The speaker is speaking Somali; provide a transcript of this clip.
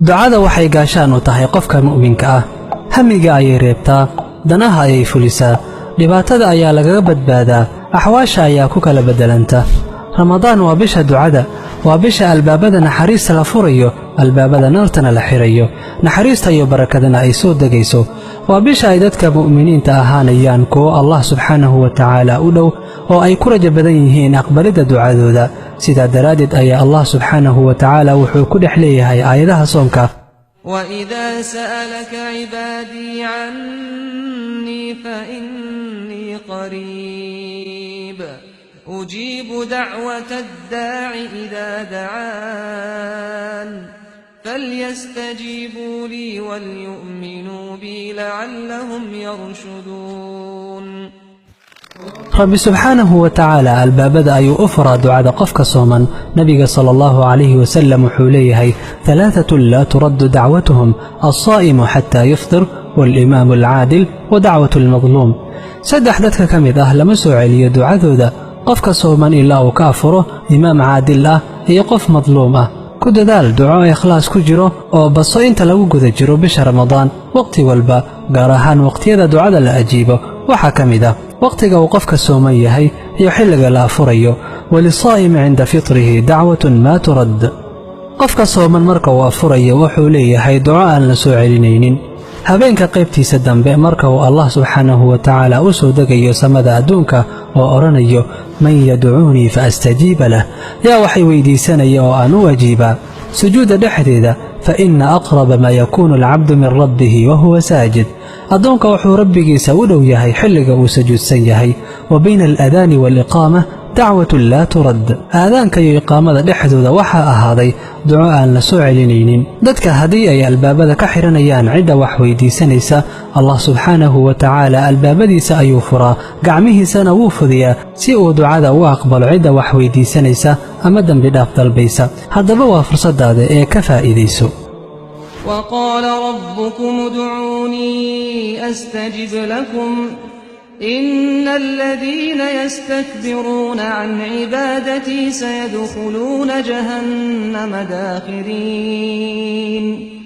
ducada waxay gaashaan u tahay qofka mu'minka ah. hamiga ayay reebtaa, danaha ayay fulisaa, dhibaatada ayaa lagaga badbaadaa, axwaasha ayaa ku kala beddelanta. ramadaan waa bisha ducada, waa bisha albaabada naxariista la furayo, albaabada naartana la xirayo, naxariista iyo barakadana ay soo degayso. waa bisha ay dadka mu'miniinta ahaanayaan kuwo Allah subxaanahu wa tacaala u dhow oo ay ku rajo badan yihiin aqbalidda ducadooda. sidaa daraaddeed ayaa Allah subxaanahu wa tacaala wuxuu ku dhex leeyahay aayadaha soonka: وإذا سألك عبادي عني فإني قريب أجيب دعوة الداع إذا دعان فليستجيبوا لي وليؤمنوا بي لعلهم يرشدون. rabbi subxaanahu wa tacaala albaabada ayuu u furaa ducada qofka sooman. nabiga sala allahu calayhi wasalam wuxuu leeyahay: halaatatun laa turaddu dacwatuhum alsaa'imu xataa yuftir waalimaamu alcaadil wa dacwatu almadluum. saddex dadka ka mid ah lama soo celiyo ducadooda: qofka sooman ilaa uu ka afuro, imaam caadil ah iyo qof madluum ah. ku dadaal duco ikhlaas ku jiro oo baso inta lagu guda jiro bisha ramadaan waqti walba, gaar ahaan waqtiyada ducada la ajiibo waxaa ka mid ah waqtiga uu qofka sooman yahay iyo xilliga la afurayo. walisaa'imi cinda fitrihi dacwatun maa turad. qofka sooman marka uu afurayo wuxuu leeyahay duco aan la soo celinaynin. habeenka qaybtiisa dambe marka uu Allah subxaanahu wa tacaala u soo degayo samada adduunka oo odhanayo: man yadcuunii fa astajiiba lah, yaa waxay weydiisanaya oo aan u ajiibaa. sujuudda dhexdeeda fa inna aqraba maa yakuunu alcabdu min rabbihi wa huwa saajid. addoonka wuxuu rabbigiisa u dhow yahay xilliga uu sujuudsan yahay. wa bayna alaadaani waaliqaama dacwatun laa turad. aadaanka iyo iqaamada dhexdooda waxaa ahaaday duco aan la soo celinaynin. dadka haddii ay albaabada ka xiranayaan cidda wax weydiisanaysa, Allah subxaanahu wa tacaala albaabadiisa ayuu furaa, gacmihiisana wuu fudiyaa si uu ducada u aqbalo cidda wax weydiisanaysa ama dembi dhaaf dalbaysa. haddaba waa fursadaada ee ka faa'iidayso. وقال ربكم ادعوني أستجب لكم إن الذين يستكبرون عن عبادتي سيدخلون جهنم داخرين.